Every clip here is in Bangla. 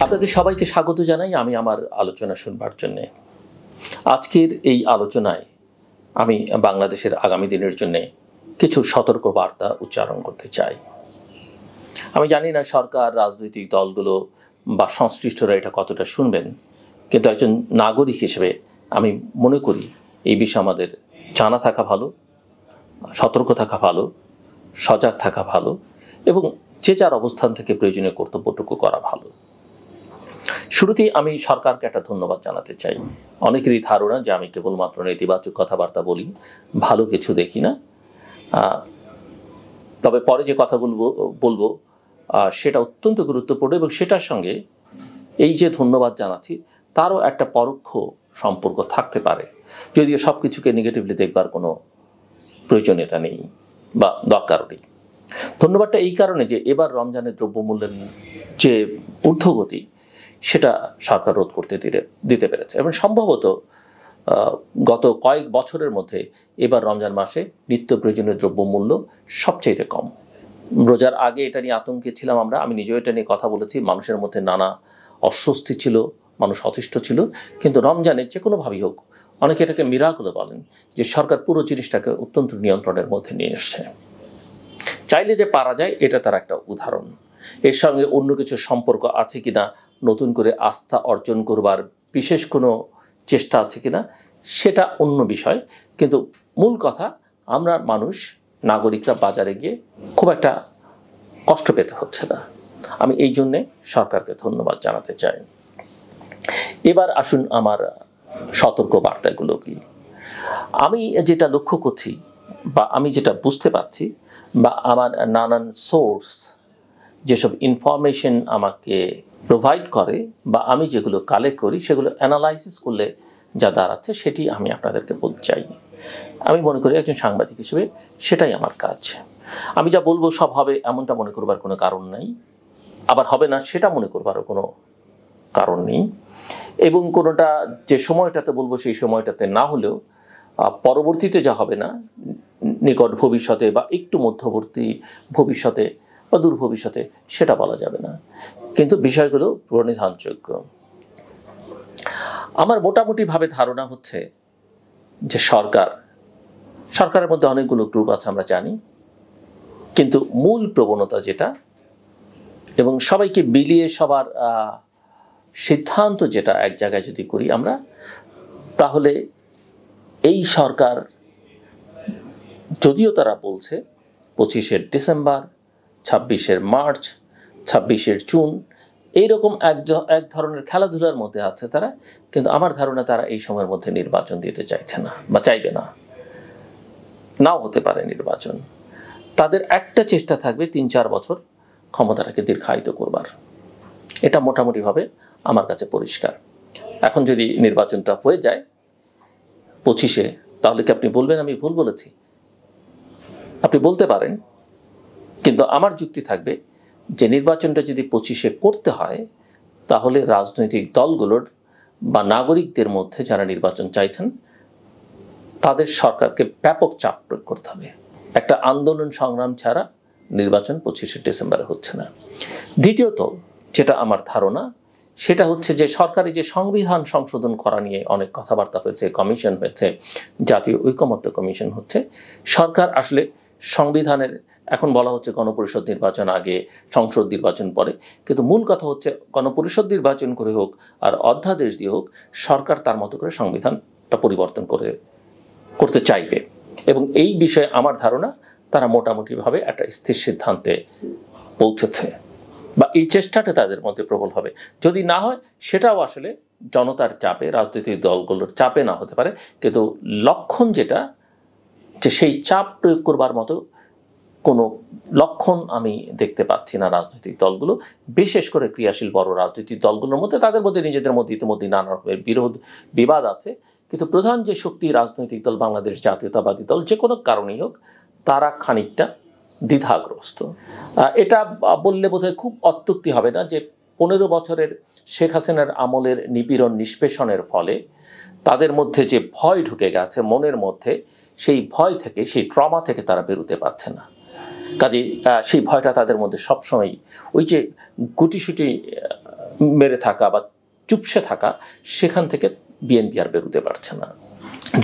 আপনাদের সবাইকে স্বাগত জানাই আমি আমার আলোচনা শুনবার জন্য। আজকের এই আলোচনায় আমি বাংলাদেশের আগামী দিনের জন্য কিছু সতর্ক বার্তা উচ্চারণ করতে চাই। আমি জানি না সরকার, রাজনৈতিক দলগুলো বা সংশ্লিষ্টরা এটা কতটা শুনবেন, কিন্তু একজন নাগরিক হিসেবে আমি মনে করি এই বিষয়ে আমাদের জানা থাকা ভালো, সতর্ক থাকা ভালো, সজাগ থাকা ভালো এবং যে যার অবস্থান থেকে প্রয়োজনীয় কর্তব্যটুকু করা ভালো। শুরুতেই আমি সরকারকে একটা ধন্যবাদ জানাতে চাই। অনেকেরই ধারণা যে আমি কেবলমাত্র নেতিবাচক কথাবার্তা বলি, ভালো কিছু দেখি না। তবে পরে যে কথাগুলো বলবো সেটা অত্যন্ত গুরুত্বপূর্ণ এবং সেটার সঙ্গে এই যে ধন্যবাদ জানাচ্ছি তারও একটা পরোক্ষ সম্পর্ক থাকতে পারে, যদিও সব কিছুকে নেগেটিভলি দেখবার কোনো প্রয়োজনীয়তা নেই বা দরকারও নেই। ধন্যবাদটা এই কারণে যে এবার রমজানের দ্রব্যমূল্যের যে ঊর্ধ্বগতি সেটা সরকার রোধ করতে দিতে পেরেছে এবং সম্ভবত গত কয়েক বছরের মধ্যে এবার রমজান মাসে নিত্য প্রয়োজনীয় দ্রব্যমূল্য সবচেয়ে কম। রোজার আগে এটা নিয়ে আতঙ্কে ছিলাম আমি নিজেও এটা নিয়ে কথা বলেছি। মানুষের মধ্যে নানা অস্বস্তি ছিল, মানুষ অতিষ্ঠ ছিল, কিন্তু রমজানের যে কোনোভাবেই হোক, অনেকে এটাকে মিরাকল বলেন, যে সরকার পুরো জিনিসটাকে অত্যন্ত নিয়ন্ত্রণের মধ্যে নিয়ে এসছে। চাইলে যে পারা যায় এটা তার একটা উদাহরণ। এর সঙ্গে অন্য কিছু সম্পর্ক আছে কিনা, নতুন করে আস্থা অর্জন করবার বিশেষ কোনো চেষ্টা আছে কিনা সেটা অন্য বিষয়, কিন্তু মূল কথা আমরা মানুষ নাগরিকরা বাজারে গিয়ে খুব একটা কষ্ট পেতে হচ্ছে না। আমি এই জন্যে সরকারকে ধন্যবাদ জানাতে চাই। এবার আসুন আমার সতর্ক বার্তাগুলো কি। আমি যেটা লক্ষ্য করছি বা আমি যেটা বুঝতে পারছি বা আমার নানান সোর্স যেসব ইনফরমেশন আমাকে প্রোভাইড করে বা আমি যেগুলো কালেক্ট করি সেগুলো অ্যানালাইসিস করলে যা দাঁড়াচ্ছে সেটি আমি আপনাদেরকে বলতে চাই। আমি মনে করি একজন সাংবাদিক হিসেবে সেটাই আমার কাজ। আমি যা বলবো সব হবে এমনটা মনে করবার কোনো কারণ নেই, আবার হবে না সেটা মনে করবারও কোনো কারণ নেই, এবং কোনোটা যে সময়টাতে বলবো সেই সময়টাতে না হলেও পরবর্তীতে যা হবে না নিকট ভবিষ্যতে বা একটু মধ্যবর্তী ভবিষ্যতে বা দূর ভবিষ্যতে সেটা বলা যাবে না, কিন্তু বিষয়গুলো প্রণিধানযোগ্য। আমার মোটামুটিভাবে ধারণা হচ্ছে যে সরকারের মধ্যে অনেকগুলো গ্রুপ আছে আমরা জানি, কিন্তু মূল প্রবণতা যেটা এবং সবাইকে বিলিয়ে সবার সিদ্ধান্ত যেটা এক জায়গায় যদি করি আমরা, তাহলে এই সরকার যদিও তারা বলছে 25শে ডিসেম্বর, 26শে মার্চ, 26শে জুন এইরকম এক ধরনের খেলাধুলার মধ্যে আছে তারা, কিন্তু আমার ধারণা তারা এই সময়ের মধ্যে নির্বাচন দিতে চাইছে না বা চাইবে না, নাও হতে পারে নির্বাচন। তাদের একটা চেষ্টা থাকবে 3-4 বছর ক্ষমতাটাকে দীর্ঘায়িত করবার। এটা মোটামুটিভাবে আমার কাছে পরিষ্কার। এখন যদি নির্বাচনটা হয়ে যায় 25শে, তাহলে কি আপনি বলবেন আমি ভুল বলেছি? আপনি বলতে পারেন, কিন্তু আমার যুক্তি থাকবে যে নির্বাচনটা যদি 25শে করতে হয় তাহলে রাজনৈতিক দলগুলোর বা নাগরিকদের মধ্যে যারা নির্বাচন চাইছেন তাদের সরকারকে ব্যাপক চাপ প্রয়োগ করতে হবে। একটা আন্দোলন সংগ্রাম ছাড়া নির্বাচন 25শে ডিসেম্বরে হচ্ছে না। দ্বিতীয়ত যেটা আমার ধারণা সেটা হচ্ছে যে সরকারি যে সংবিধান সংশোধন করা নিয়ে অনেক কথাবার্তা হয়েছে, কমিশন হয়েছে, জাতীয় ঐকমত্য কমিশন হচ্ছে। সরকার আসলে সংবিধানের, এখন বলা হচ্ছে গণপরিষদ নির্বাচন আগে, সংসদ নির্বাচন পরে, কিন্তু মূল কথা হচ্ছে গণপরিষদ নির্বাচন করে হোক আর অধ্যাদেশ দিয়ে হোক, সরকার তার মতো করে সংবিধানটা পরিবর্তন করতে চাইবে এবং এই বিষয়ে আমার ধারণা তারা মোটামুটিভাবে একটা স্থির সিদ্ধান্তে পৌঁছেছে বা এই চেষ্টাটা তাদের মধ্যে প্রবল হবে। যদি না হয় সেটাও আসলে জনতার চাপে, রাজনৈতিক দলগুলোর চাপে না হতে পারে, কিন্তু লক্ষণ যেটা যে সেই চাপ প্রয়োগ করবার মতো কোনো লক্ষণ আমি দেখতে পাচ্ছি না রাজনৈতিক দলগুলো, বিশেষ করে ক্রিয়াশীল বড় রাজনৈতিক দলগুলোর মধ্যে। তাদের মধ্যে নিজেদের মধ্যে ইতিমধ্যে নানা রকমের বিবাদ আছে, কিন্তু প্রধান যে শক্তি রাজনৈতিক দল বাংলাদেশ জাতীয়তাবাদী দল যে কোনো কারণেই হোক, তারা খানিকটা দ্বিধাগ্রস্ত। এটা বললে বোধহয় খুব অত্যুক্তি হবে না যে 15 বছরের শেখ হাসিনার আমলের নিপীড়ন নিষ্পেষণের ফলে তাদের মধ্যে যে ভয় ঢুকে গেছে মনের মধ্যে, সেই ভয় থেকে, সেই ট্রমা থেকে তারা বেরোতে পারছে না। কাজেই সেই ভয়টা তাদের মধ্যে সবসময় ওই যে গুটিসুটি মেরে থাকা বা চুপসে থাকা, সেখান থেকে বিএনপি আর বেরোতে পারছে না।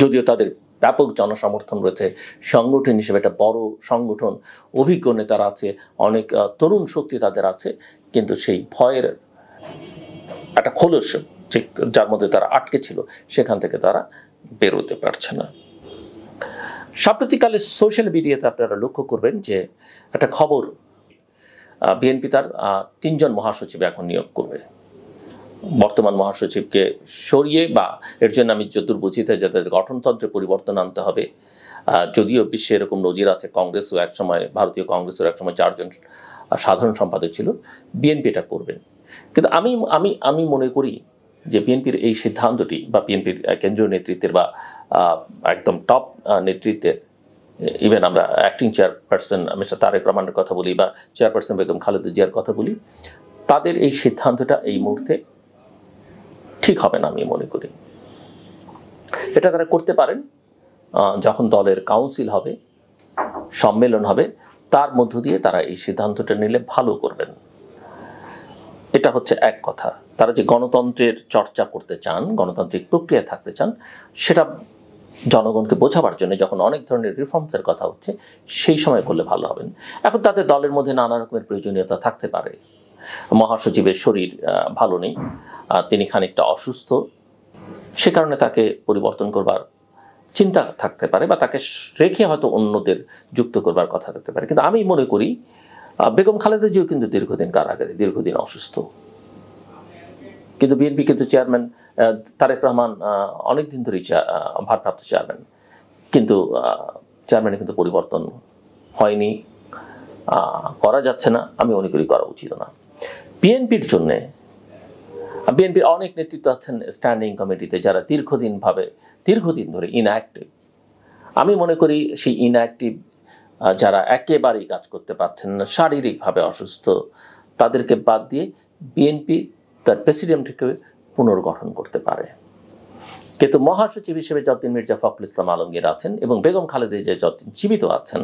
যদিও তাদের ব্যাপক জনসমর্থন রয়েছে, সংগঠন হিসেবে একটা বড় সংগঠন, অভিজ্ঞ নেতারা আছে, অনেক তরুণ শক্তি তাদের আছে, কিন্তু সেই ভয়ের একটা খোলস যার মধ্যে তারা আটকে ছিল, সেখান থেকে তারা বেরোতে পারছে না। সাম্প্রতিককালে সোশ্যাল মিডিয়াতে আপনারা লক্ষ্য করবেন যে একটা খবর, বিএনপি তার 3 জন মহাসচিব এখন নিয়োগ করবে। বর্তমান মহাসচিবকে সরিয়ে, বা এর জন্য আমি যতদূর বুঝিতে যাদের গঠনতন্ত্রে পরিবর্তন আনতে হবে। যদিও বিশ্বে এরকম নজির আছে, কংগ্রেসও একসময়, ভারতীয় কংগ্রেসের একসময় 4 জন সাধারণ সম্পাদক ছিল, বিএনপি এটা করবেন। কিন্তু আমি মনে করি যে বিএনপির এই সিদ্ধান্তটি, বা বিএনপির কেন্দ্রীয় নেতৃত্বের বা একদম টপ নেতৃত্বের, ইভেন আমরা অ্যাক্টিং চেয়ারপারসন মিস্টার তারেক রহমানের কথা বলি, বা চেয়ারপারসন বেগম খালেদা জিয়ার কথা বলি, তাদের এই সিদ্ধান্তটা এই মুহূর্তে ঠিক হবে না আমি মনে করি। এটা তারা করতে পারেন যখন দলের কাউন্সিল হবে, সম্মেলন হবে, তার মধ্য দিয়ে তারা এই সিদ্ধান্তটা নিলে ভালো করবেন। এটা হচ্ছে এক কথা। তারা যে গণতন্ত্রের চর্চা করতে চান, গণতান্ত্রিক প্রক্রিয়া থাকতে চান, সেটা জনগণকে বোঝাবার জন্য যখন অনেক ধরনের রিফর্মসের কথা হচ্ছে, সেই সময় করলে ভালো হবেন। এখন তাদের দলের মধ্যে নানা রকমের প্রয়োজনীয়তা থাকতে পারে। মহাসচিবের শরীর ভালো নেই, তিনি খানিকটা অসুস্থ, সে কারণে তাকে পরিবর্তন করবার চিন্তা থাকতে পারে, বা তাকে রেখে হয়তো অন্যদের যুক্ত করবার কথা থাকতে পারে। কিন্তু আমি মনে করি বেগম খালেদা জিয়াও কিন্তু দীর্ঘদিন কারাগারে, দীর্ঘদিন অসুস্থ, কিন্তু বিএনপি কিন্তু চেয়ারম্যান তারেক রহমান অনেকদিন ধরেই ভারপ্রাপ্ত চেয়ারম্যান, কিন্তু চেয়ারম্যানে কিন্তু পরিবর্তন হয়নি, করা যাচ্ছে না, আমি মনে করি করা উচিত না। বিএনপির জন্যে, বিএনপির অনেক নেতৃত্ব আছেন স্ট্যান্ডিং কমিটিতে যারা দীর্ঘদিন ধরে ইনঅ্যাক্টিভ। আমি মনে করি সেই ইনঅ্যাক্টিভ যারা একেবারেই কাজ করতে পারছেন না, শারীরিকভাবে অসুস্থ, তাদেরকে বাদ দিয়ে বিএনপি তার প্রেসিডেন্টকে পুনর্গঠন করতে পারে। কিন্তু মহাসচিব হিসেবে যতদিন মির্জা ফখরুল ইসলাম আলমগীর আছেন এবং বেগম খালেদা জিয়া যতদিন জীবিত আছেন,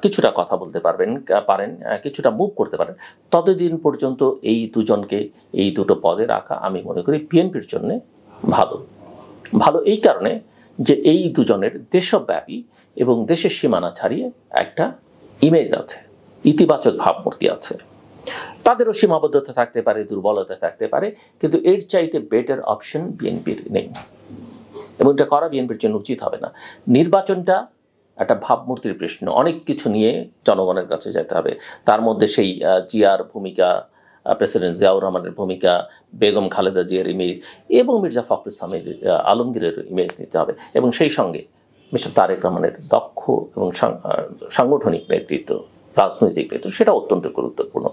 কিছুটা কথা বলতে পারেন, কিছুটা মুভ করতে পারেন, ততদিন পর্যন্ত এই দুজনকে, এই দুটো পদে রাখা আমি মনে করি বিএনপির জন্য ভালো। এই কারণে যে এই দুজনের দেশব্যাপী এবং দেশের সীমানা ছাড়িয়ে একটা ইমেজ আছে, ইতিবাচক ভাবমূর্তি আছে। তাদেরও সীমাবদ্ধতা থাকতে পারে, দুর্বলতা থাকতে পারে, কিন্তু এর চাইতে বেটার অপশন বিএনপির নেই, এবং এটা করা বিএনপির জন্য উচিত হবে না। নির্বাচনটা একটা ভাবমূর্তির প্রশ্ন, অনেক কিছু নিয়ে জনগণের কাছে যেতে হবে। তার মধ্যে সেই জিয়ার ভূমিকা, প্রেসিডেন্ট জিয়াউর রহমানের ভূমিকা, বেগম খালেদা জিয়ার ইমেজ এবং মির্জা ফখরুল ইসলামের আলমগীরের ইমেজ নিতে হবে, এবং সেই সঙ্গে মিস্টার তারেক রহমানের দক্ষ এবং সাংগঠনিক নেতৃত্ব, রাজনৈতিক নেতৃত্ব, সেটা অত্যন্ত গুরুত্বপূর্ণ।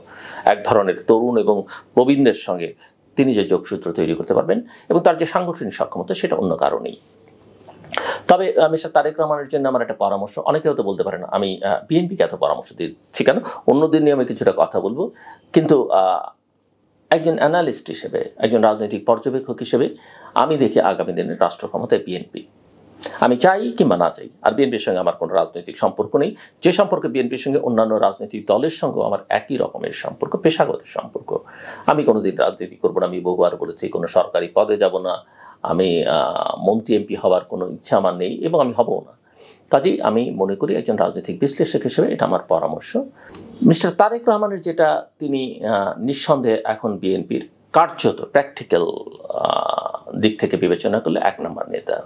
এক ধরনের তরুণ এবং প্রবীণদের সঙ্গে তিনি যে যোগসূত্র তৈরি করতে পারবেন এবং তার যে সাংগঠনিক সক্ষমতা, সেটা অন্য কারণেই। তবে মিস্টার তারেক রহমানের জন্য আমার একটা পরামর্শ, অনেকে হয়তো বলতে পারেন আমি বিএনপিকে এত পরামর্শ দিচ্ছি কেন, অন্যদের নিয়ে আমি কিছুটা কথা বলবো, কিন্তু একজন অ্যানালিস্ট হিসেবে, একজন রাজনৈতিক পর্যবেক্ষক হিসেবে আমি দেখি আগামী দিনের রাষ্ট্র ক্ষমতায় বিএনপি। আমি চাই কিংবা না চাই, আর বিএনপির সঙ্গে আমার কোনো রাজনৈতিক সম্পর্ক নেই। যে সম্পর্ক বিএনপির সঙ্গে অন্যান্য রাজনৈতিক দলের সঙ্গেও আমার একই রকমের সম্পর্ক, পেশাগত সম্পর্ক। আমি কোনোদিন রাজনীতি করবো না, আমি বহুবার বলেছি, কোনো সরকারি পদে যাব না, আমি মন্ত্রী এমপি হওয়ার কোনো ইচ্ছা আমার নেই এবং আমি হবও না। কাজেই আমি মনে করি একজন রাজনৈতিক বিশ্লেষক হিসেবে এটা আমার পরামর্শ। মিস্টার তারেক রহমানের যেটা, তিনি নিঃসন্দেহে এখন বিএনপির কার্যত প্র্যাকটিক্যাল দিক থেকে বিবেচনা করলে 1 নম্বর নেতা।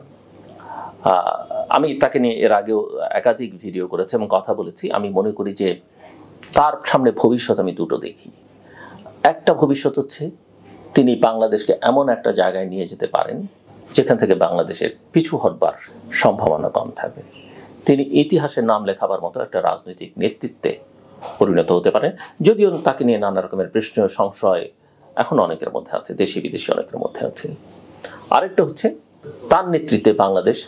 আমি তাকে নিয়ে এর আগেও একাধিক ভিডিও করেছি এবং কথা বলেছি। আমি মনে করি যে তার সামনে ভবিষ্যৎ আমি দুটো দেখি। একটা ভবিষ্যৎ হচ্ছে তিনি বাংলাদেশকে এমন একটা জায়গায় নিয়ে যেতে পারেন যেখান থেকে বাংলাদেশের পিছু হটবার সম্ভাবনা কম থাকবে। তিনি ইতিহাসের নাম লেখাবার মতো একটা রাজনৈতিক নেতৃত্বে পরিণত হতে পারেন, যদিও তাকে নিয়ে নানা রকমের প্রশ্ন, সংশয় এখন অনেকের মধ্যে আছে, দেশি বিদেশি অনেকের মধ্যে আছে। আরেকটা হচ্ছে তার নেতৃত্বে বাংলাদেশ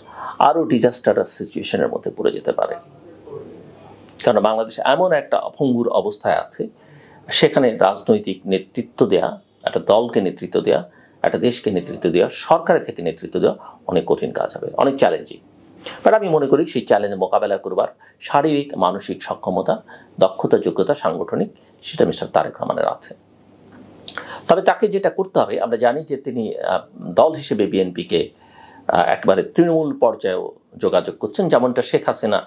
আরও ডিজাস্টারাস সিচুয়েশনের মধ্যে পড়ে যেতে পারে, কারণ বাংলাদেশ এমন একটা ভঙ্গুর অবস্থায় আছে, সেখানে রাজনৈতিক নেতৃত্ব দেয়া, একটা দলকে নেতৃত্ব দেয়া, একটা দেশকে নেতৃত্ব দেওয়া, সরকারের থেকে নেতৃত্ব দেওয়া অনেক কঠিন কাজ হবে, অনেক চ্যালেঞ্জিং। বাট আমি মনে করি সেই চ্যালেঞ্জ মোকাবেলা করবার শারীরিক মানসিক সক্ষমতা, দক্ষতা, যোগ্যতা, সাংগঠনিক, সেটা মিস্টার তারেক রহমানের আছে। তবে তাকে যেটা করতে হবে, আমরা জানি যে তিনি দল হিসেবে বিএনপিকে একেবারে তৃণমূল পর্যায়েও যোগাযোগ করছেন, যেমনটা শেখ হাসিনা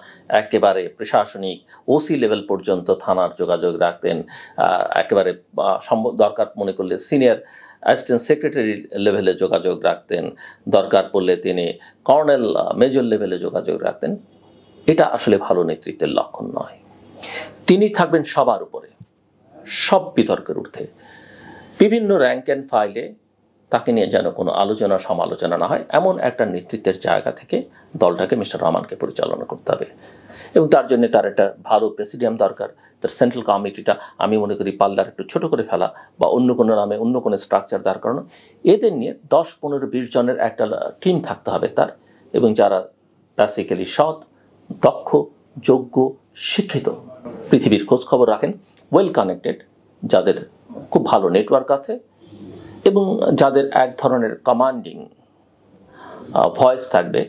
একেবারে প্রশাসনিক ওসি লেভেল পর্যন্ত থানার যোগাযোগ রাখতেন, একেবারে দরকার মনে করলে সিনিয়র অ্যাসিস্ট্যান্ট সেক্রেটারি লেভেলে যোগাযোগ রাখতেন, দরকার পড়লে তিনি কর্নেল মেজর লেভেলে যোগাযোগ রাখতেন। এটা আসলে ভালো নেতৃত্বের লক্ষণ নয়। তিনি থাকবেন সবার উপরে, সব বিতর্কের ঊর্ধ্বে, বিভিন্ন র্যাঙ্ক অ্যান্ড ফাইলে তাকে নিয়ে যেন কোনো আলোচনা সমালোচনা না হয়, এমন একটা নেতৃত্বের জায়গা থেকে দলটাকে মিস্টার রহমানকে পরিচালনা করতে হবে। এবং তার জন্য তার একটা ভালো প্রেসিডিয়াম দরকার। তার সেন্ট্রাল কমিটিটা আমি মনে করি পাল্লার একটু ছোট করে ফেলা বা অন্য কোনো নামে অন্য কোনো স্ট্রাকচার দরকার না, এদের নিয়ে 10, 15, 20 জনের একটা টিম থাকতে হবে তার, এবং যারা বেসিক্যালি সৎ, দক্ষ, যোগ্য, শিক্ষিত, পৃথিবীর খোঁজখবর রাখেন, ওয়েল কানেক্টেড, যাদের খুব ভালো নেটওয়ার্ক আছে এবং যাদের এক ধরনের কমান্ডিং ভয়েস থাকবে,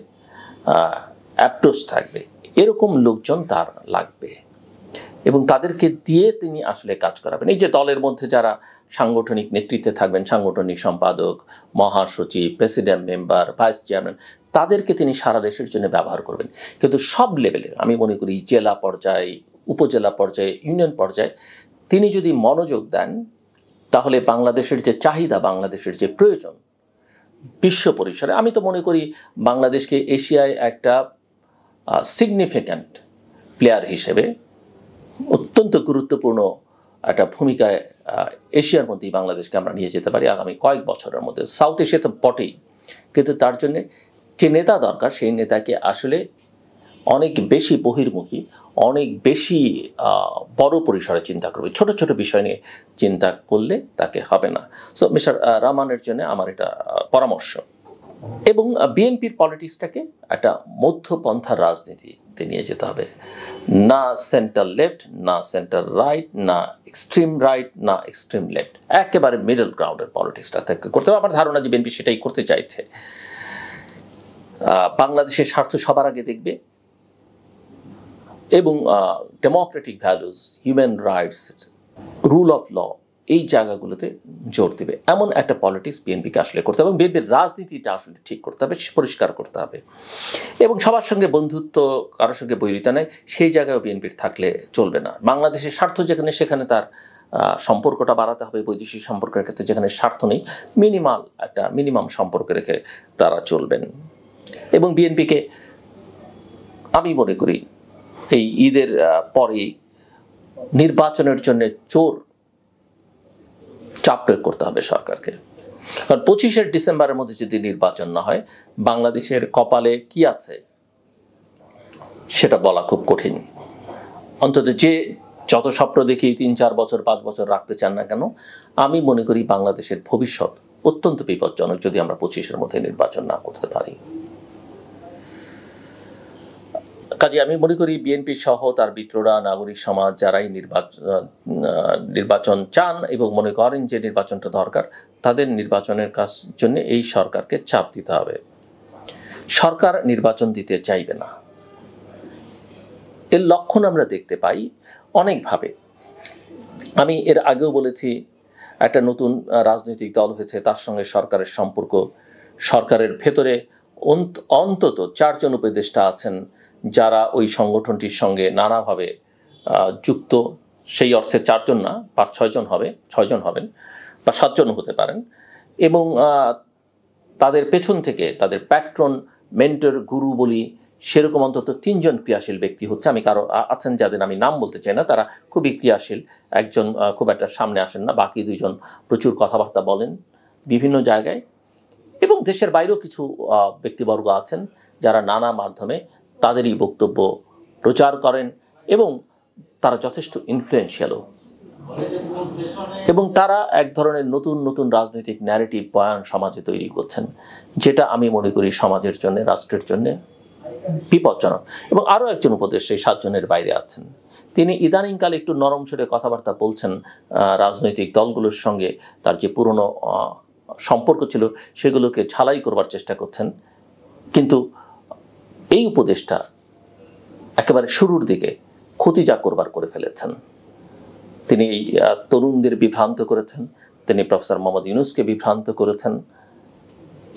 অ্যাপ্রোচ থাকবে, এরকম লোকজন তার লাগবে এবং তাদেরকে দিয়ে তিনি আসলে কাজ করাবেন। এই যে দলের মধ্যে যারা সাংগঠনিক নেতৃত্বে থাকবেন, সাংগঠনিক সম্পাদক, মহাসচিব, প্রেসিডেন্ট মেম্বার, ভাইস চেয়ারম্যান, তাদেরকে তিনি সারা দেশের জন্য ব্যবহার করবেন। কিন্তু সব লেভেলে আমি মনে করি জেলা পর্যায়ে, উপজেলা পর্যায়ে, ইউনিয়ন পর্যায়ে তিনি যদি মনোযোগ দেন, তাহলে বাংলাদেশের যে চাহিদা, বাংলাদেশের যে প্রয়োজন বিশ্ব পরিসরে, আমি তো মনে করি বাংলাদেশকে এশিয়ায় একটা সিগনিফিক্যান্ট প্লেয়ার হিসেবে অত্যন্ত গুরুত্বপূর্ণ একটা ভূমিকায় এশিয়ার মধ্যেই বাংলাদেশকে আমরা নিয়ে যেতে পারি আগামী কয়েক বছরের মধ্যে। সাউথ এশিয়া তো বটেই, কিন্তু তার জন্যে যে নেতা দরকার, সেই নেতাকে আসলে অনেক বেশি বহির্মুখী, অনেক বেশি বড় পরিসরে চিন্তা করবে, ছোট ছোট বিষয় নিয়ে চিন্তা করলে তাকে হবে না। সো মিস্টার রহমানের জন্য আমার এটা পরামর্শ। এবং বিএনপির পলিটিক্সটাকে একটা মধ্যপন্থার রাজনীতিতে নিয়ে যেতে হবে, না সেন্টার লেফট, না সেন্টার রাইট, না এক্সট্রিম রাইট, না এক্সট্রিম লেফট, একেবারে মিডল গ্রাউন্ডের পলিটিক্সটা থেকে করতে হবে। আমার ধারণা যে বিএনপি সেটাই করতে চাইছে। বাংলাদেশের স্বার্থ সবার আগে দেখবে এবং democratic values, human rights, rule of law, এই জায়গাগুলোতে জোর দেবে, এমন একটা পলিটিক্স বিএনপিকে আসলে করতে হবে এবং বিএনপির রাজনীতিটা আসলে ঠিক করতে হবে, পরিষ্কার করতে হবে এবং সবার সঙ্গে বন্ধুত্ব, কারোর সঙ্গে বৈরিতা নেই, সেই জায়গায় বিএনপির থাকলে চলবে না। বাংলাদেশের স্বার্থ যেখানে, সেখানে তার সম্পর্কটা বাড়াতে হবে। বৈদেশিক সম্পর্কের ক্ষেত্রে যেখানে স্বার্থ নেই, মিনিমাম সম্পর্ক রেখে তারা চলবেন। এবং বিএনপিকে আমি মনে করি এই ঈদের পরে নির্বাচনের জন্য চাপ প্রয়োগ করতে হবে সরকারকে। কারণ 25শে ডিসেম্বরের মধ্যে যদি নির্বাচন না হয়, বাংলাদেশের কপালে কি আছে সেটা বলা খুব কঠিন। অন্তত যে যত স্বপ্ন দেখি 3, 4 বছর, 5 বছর রাখতে চান না কেন, আমি মনে করি বাংলাদেশের ভবিষ্যৎ অত্যন্ত বিপজ্জনক যদি আমরা 25-এর মধ্যে নির্বাচন না করতে পারি। কাজে আমি মনে করি বিএনপি সহ তার মিত্ররা, নাগরিক সমাজ, যারাই নির্বাচন চান এবং মনে করেন যে নির্বাচনটা দরকার, তাদের নির্বাচনের জন্য এই সরকারকে চাপ দিতে হবে। সরকার নির্বাচন দিতে চাইবে না, এর লক্ষণ আমরা দেখতে পাই অনেকভাবে। আমি এর আগেও বলেছি, একটা নতুন রাজনৈতিক দল হয়েছে, তার সঙ্গে সরকারের সম্পর্ক, সরকারের ভেতরে অন্তত 4 জন উপদেষ্টা আছেন যারা ওই সংগঠনটির সঙ্গে নানাভাবে যুক্ত। সেই অর্থে 4 জন না, 5-6 জন হবে, 6 জন হবেন বা 7 জন হতে পারেন। এবং তাদের পেছন থেকে তাদের প্যাট্রন, মেন্টর, গুরু বলি সেরকম অন্তত 3 জন ক্রিয়াশীল ব্যক্তি হচ্ছে। আমি কারো আছেন যাদের আমি নাম বলতে চাই না, তারা খুবই ক্রিয়াশীল। একজন খুব একটা সামনে আসেন না, বাকি 2 জন প্রচুর কথাবার্তা বলেন বিভিন্ন জায়গায়। এবং দেশের বাইরেও কিছু ব্যক্তিবর্গ আছেন যারা নানা মাধ্যমে তাদেরই বক্তব্য প্রচার করেন এবং তারা যথেষ্ট ইনফ্লুয়েন্সিয়ালও। এবং তারা এক ধরনের নতুন নতুন রাজনৈতিক ন্যারেটিভ বয়ান সমাজে তৈরি করছেন, যেটা আমি মনে করি সমাজের জন্য, রাষ্ট্রের জন্য বিপজ্জনক। এবং আরও একজন উপদেষ্টা এই 7 জনের বাইরে আছেন, তিনি ইদানিংকালে একটু নরম সুরে কথাবার্তা বলছেন রাজনৈতিক দলগুলোর সঙ্গে। তার যে পুরনো সম্পর্ক ছিল সেগুলোকে ঝালাই করবার চেষ্টা করছেন। কিন্তু এই উপদেশটা একেবারে শুরুর দিকে ক্ষতি যা করবার করে ফেলেছেন। তিনি এই তরুণদের বিভ্রান্ত করেছেন, তিনি প্রফেসর মোহাম্মদ ইউনূসকে বিভ্রান্ত করেছেন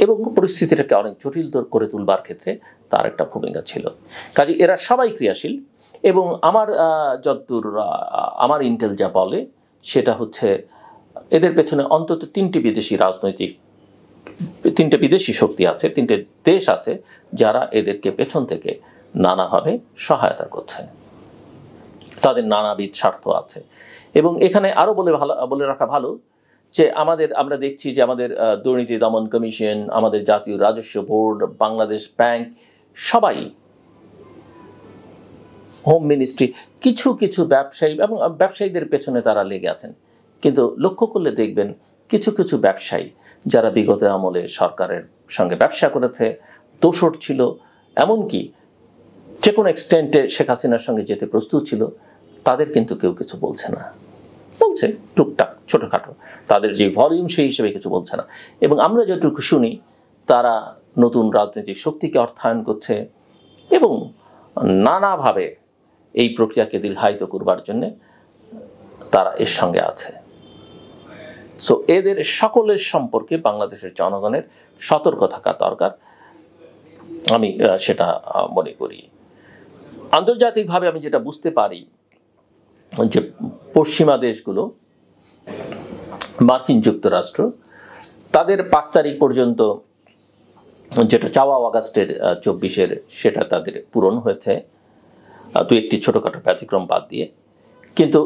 এবং পরিস্থিতিটাকে অনেক জটিল করে তুলবার ক্ষেত্রে তার একটা ভূমিকা ছিল। কাজে এরা সবাই ক্রিয়াশীল এবং যতদূর আমার ইন্টেল যা বলে সেটা হচ্ছে এদের পেছনে অন্তত তিনটি বিদেশি শক্তি আছে, তিনটে দেশ আছে যারা এদেরকে পেছন থেকে নানাভাবে সহায়তা করছে, তাদের নানাবিধ স্বার্থ আছে। এবং এখানে আরও বলে রাখা ভালো যে আমরা দেখছি যে আমাদের দুর্নীতি দমন কমিশন, আমাদের জাতীয় রাজস্ব বোর্ড, বাংলাদেশ ব্যাংক, সবাই, হোম মিনিস্ট্রি, কিছু কিছু ব্যবসায়ী এবং ব্যবসায়ীদের পেছনে তারা লেগে আছেন। কিন্তু লক্ষ্য করলে দেখবেন কিছু কিছু ব্যবসায়ী যারা বিগত আমলে সরকারের সঙ্গে ব্যবসা করেছে, দোসর ছিল, এমনকি যে কোনো এক্সটেন্টে শেখ হাসিনার সঙ্গে যেতে প্রস্তুত ছিল, তাদের কিন্তু কেউ কিছু বলছে না, বলছে টুকটাক ছোটোখাটো, তাদের যে ভলিউম সেই হিসেবে কিছু বলছে না। এবং আমরা যতটুকু শুনি তারা নতুন রাজনৈতিক শক্তিকে অর্থায়ন করছে এবং নানাভাবে এই প্রক্রিয়াকে দীর্ঘায়িত করবার জন্যে তারা এর সঙ্গে আছে। সো এদের সকলের সম্পর্কে বাংলাদেশের জনগণের সতর্ক থাকা দরকার, আমি সেটা মনে করি। আন্তর্জাতিকভাবে আমি যেটা বুঝতে পারি যে পশ্চিমা দেশগুলো, মার্কিন যুক্তরাষ্ট্র, তাদের 5 তারিখ পর্যন্ত যেটা চাওয়া অগাস্টের 24-এর, সেটা তাদের পূরণ হয়েছে, দু একটি ছোটোখাটো ব্যতিক্রম বাদ দিয়ে। কিন্তু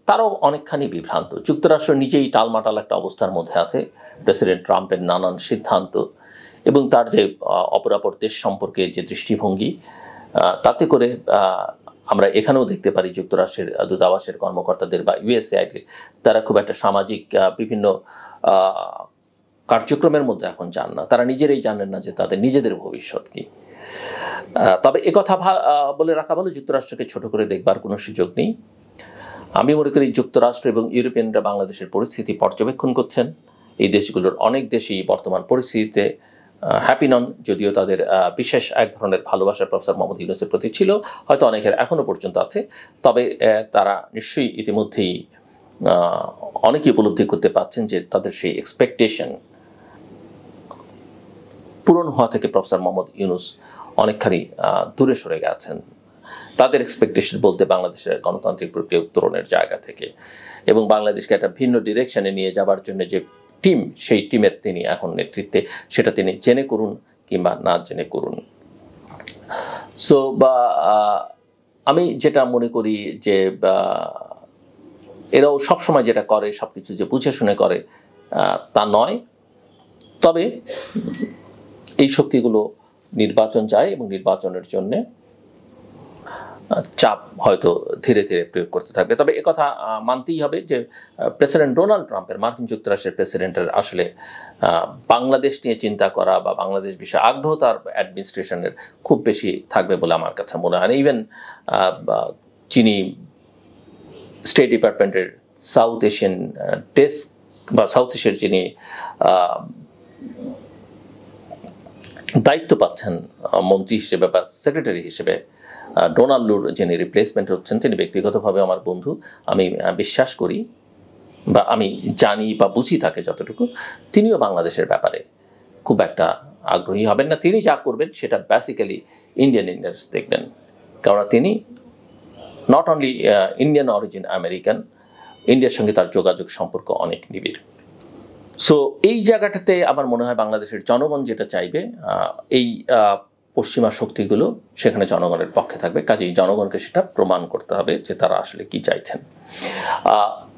তারাও অনেকখানি বিভ্রান্ত। যুক্তরাষ্ট্র নিজেই টালমাটাল একটা অবস্থার মধ্যে আছে, প্রেসিডেন্ট ট্রাম্পের নানান সিদ্ধান্ত এবং তার যে অপরাপর দেশ সম্পর্কে যে দৃষ্টিভঙ্গি, তাতে করে আমরা এখানেও দেখতে পারি যুক্তরাষ্ট্রের দূতাবাসের কর্মকর্তাদের বা ইউএসএআইডির তারা খুব একটা সামাজিক বিভিন্ন কার্যক্রমের মধ্যে এখন যান না, তারা নিজেরাই জানেন না যে তাদের নিজেদের ভবিষ্যৎ কী। তবে একথা বলে রাখা ভালো, যুক্তরাষ্ট্রকে ছোট করে দেখবার কোনো সুযোগ নেই। আমি মনে করি যুক্তরাষ্ট্র এবং ইউরোপিয়ানরা বাংলাদেশের পরিস্থিতি পর্যবেক্ষণ করছেন। এই দেশগুলোর অনেক দেশই বর্তমান পরিস্থিতিতে হ্যাপি নন, যদিও তাদের বিশেষ এক ধরনের ভালোবাসা প্রফেসর মোহাম্মদ ইউনূসের প্রতি ছিল, হয়তো অনেকের এখনও পর্যন্ত আছে। তবে তারা নিশ্চয়ই ইতিমধ্যেই অনেকেই উপলব্ধি করতে পারছেন যে তাদের সেই এক্সপেকটেশন পূরণ হওয়া থেকে প্রফেসর মোহাম্মদ ইউনূস অনেকখানি দূরে সরে গেছেন। তাদের এক্সপেকটেশন বলতে বাংলাদেশের গণতান্ত্রিক প্রক্রিয়া উত্তরণের জায়গা থেকে এবং বাংলাদেশকে একটা ভিন্ন ডিরেকশনে নিয়ে যাবার জন্য যে টিম, সেই টিমের তিনি এখন নেতৃত্বে, সেটা তিনি জেনে করুন কিংবা না জেনে করুন। সো আমি যেটা মনে করি যে এরাও সবসময় যেটা করে সব কিছু যে বুঝে শুনে করে তা নয়। তবে এই শক্তিগুলো নির্বাচন চায় এবং নির্বাচনের জন্যে চাপ হয়তো ধীরে ধীরে প্রয়োগ করতে থাকবে। তবে একথা মানতেই হবে যে প্রেসিডেন্ট ডোনাল্ড ট্রাম্পের, মার্কিন যুক্তরাষ্ট্রের প্রেসিডেন্টের আসলে বাংলাদেশ নিয়ে চিন্তা করা বা বাংলাদেশ বিষয়ে আগ্রহ তার অ্যাডমিনিস্ট্রেশনের খুব বেশি থাকবে বলে আমার কাছে মনে হয় না। ইভেন যিনি স্টেট ডিপার্টমেন্টের সাউথ এশিয়ান ডেস্ক বা সাউথ এশিয়ার যিনি দায়িত্ব পাচ্ছেন মন্ত্রী হিসেবে বা সেক্রেটারি হিসেবে, ডোনাল্ড লুর যিনি রিপ্লেসমেন্ট হচ্ছেন, তিনি ব্যক্তিগতভাবে আমার বন্ধু। আমি বিশ্বাস করি বা আমি জানি বা বুঝি তাকে যতটুকু, তিনিও বাংলাদেশের ব্যাপারে খুব একটা আগ্রহী হবেন না। তিনি যা করবেন সেটা বেসিক্যালি ইন্ডিয়ানস দেখবেন, কারণ তিনি not only Indian origin, American, ইন্ডিয়ার সঙ্গে তার যোগাযোগ সম্পর্ক অনেক নিবিড়। সো এই জায়গাটাতে আমার মনে হয় বাংলাদেশের জনগণ যেটা চাইবে, এই পশ্চিমা শক্তিগুলো সেখানে জনগণের পক্ষে থাকবে। কাজেই জনগণকে সেটা প্রমাণ করতে হবে যে তারা আসলে কি চাইছেন।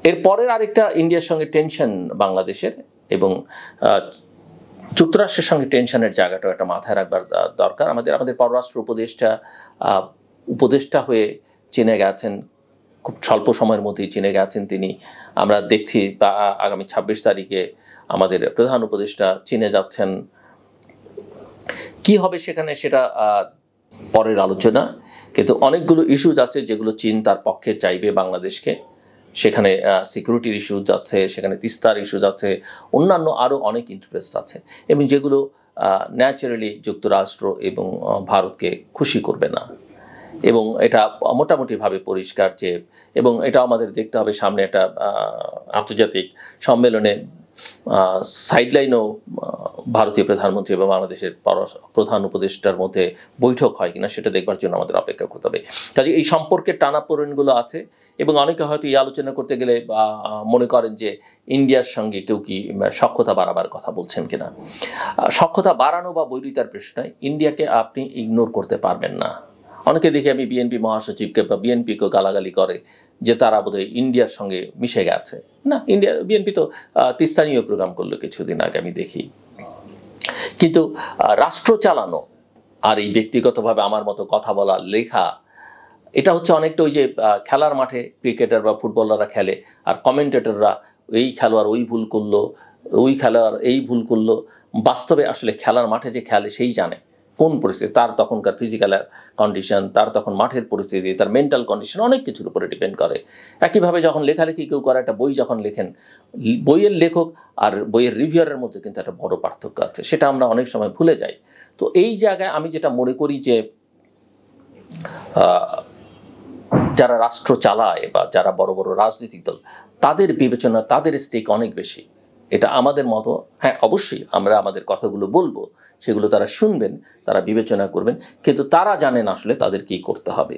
এরপরের আরেকটা ইন্ডিয়ার সঙ্গে টেনশন বাংলাদেশের এবং যুক্তরাষ্ট্রের সঙ্গে টেনশনের জায়গাটাও একটা মাথায় রাখবার দরকার। আমাদের পররাষ্ট্র উপদেষ্টা হয়ে চীনে গেছেন, খুব স্বল্প সময়ের মধ্যেই চীনে গেছেন তিনি। আমরা দেখছি বা আগামী 26 তারিখে আমাদের প্রধান উপদেষ্টা চীনে যাচ্ছেন। কি হবে সেখানে সেটা পরের আলোচনা, কিন্তু অনেকগুলো ইস্যুজ আছে যেগুলো চীন তার পক্ষে চাইবে বাংলাদেশকে। সেখানে সিকিউরিটির ইস্যুজ আছে, সেখানে তিস্তার ইস্যুজ আছে, অন্যান্য আরও অনেক ইন্টারেস্ট আছে এবং যেগুলো ন্যাচারালি যুক্তরাষ্ট্র এবং ভারতকে খুশি করবে না। এবং এটা মোটামুটিভাবে পরিষ্কার যে, এবং এটা আমাদের দেখতে হবে সামনে একটা আন্তর্জাতিক সম্মেলনে সাইডলাইনও ভারতীয় প্রধানমন্ত্রী এবং বাংলাদেশের প্রধান উপদেষ্টার মধ্যে বৈঠক হয় কিনা সেটা দেখবার জন্য আমাদের অপেক্ষা করতে হবে। কাজে এই সম্পর্কের টানাপোড়েনগুলো আছে এবং অনেকে হয়তো এই আলোচনা করতে গেলে মনে করেন যে ইন্ডিয়ার সঙ্গে কেউ কি সখ্যতা বাড়াবার কথা বলছেন কিনা। সখ্যতা বাড়ানো বা বৈরিতার প্রশ্নে ইন্ডিয়াকে আপনি ইগনোর করতে পারবেন না। অনেকে দেখে আমি বিএনপি মহাসচিবকে বা বিএনপিকে গালাগালি করে যে তারা বোধহয় ইন্ডিয়ার সঙ্গে মিশে গেছে। না, বিএনপি তো তিস্তানীয় প্রোগ্রাম করলো কিছুদিন আগে আমি দেখি। কিন্তু রাষ্ট্র চালানো আর এই ব্যক্তিগতভাবে আমার মতো কথা বলা, লেখা, এটা হচ্ছে অনেকটা ওই যে খেলার মাঠে ক্রিকেটার বা ফুটবলাররা খেলে আর কমেন্টেটররা এই খেলোয়াড় ওই ভুল করলো, ওই খেলোয়াড় এই ভুল করলো। বাস্তবে আসলে খেলার মাঠে যে খেলে সেই জানে কোন পরিস্থিতি, তার তখনকার ফিজিক্যাল কন্ডিশন, তার তখন মাঠের পরিস্থিতি, তার মেন্টাল কন্ডিশন অনেক কিছুর উপরে ডিপেন্ড করে। একইভাবে যখন লেখালেখি কেউ করে, একটা বই যখন লেখেন, বইয়ের লেখক আর বইয়ের রিভিউয়ারের মধ্যে কিন্তু একটা বড় পার্থক্য আছে, সেটা আমরা অনেক সময় ভুলে যাই। তো এই জায়গায় আমি যেটা মনে করি যে যারা রাষ্ট্র চালায় বা যারা বড় বড় রাজনৈতিক দল, তাদের বিবেচনা, তাদের স্টেক অনেক বেশি। এটা আমাদের মতো, হ্যাঁ অবশ্যই আমরা আমাদের কথাগুলো বলবো, সেগুলো তারা শুনবেন, তারা বিবেচনা করবেন, কিন্তু তারা জানেন আসলে তাদের কী করতে হবে।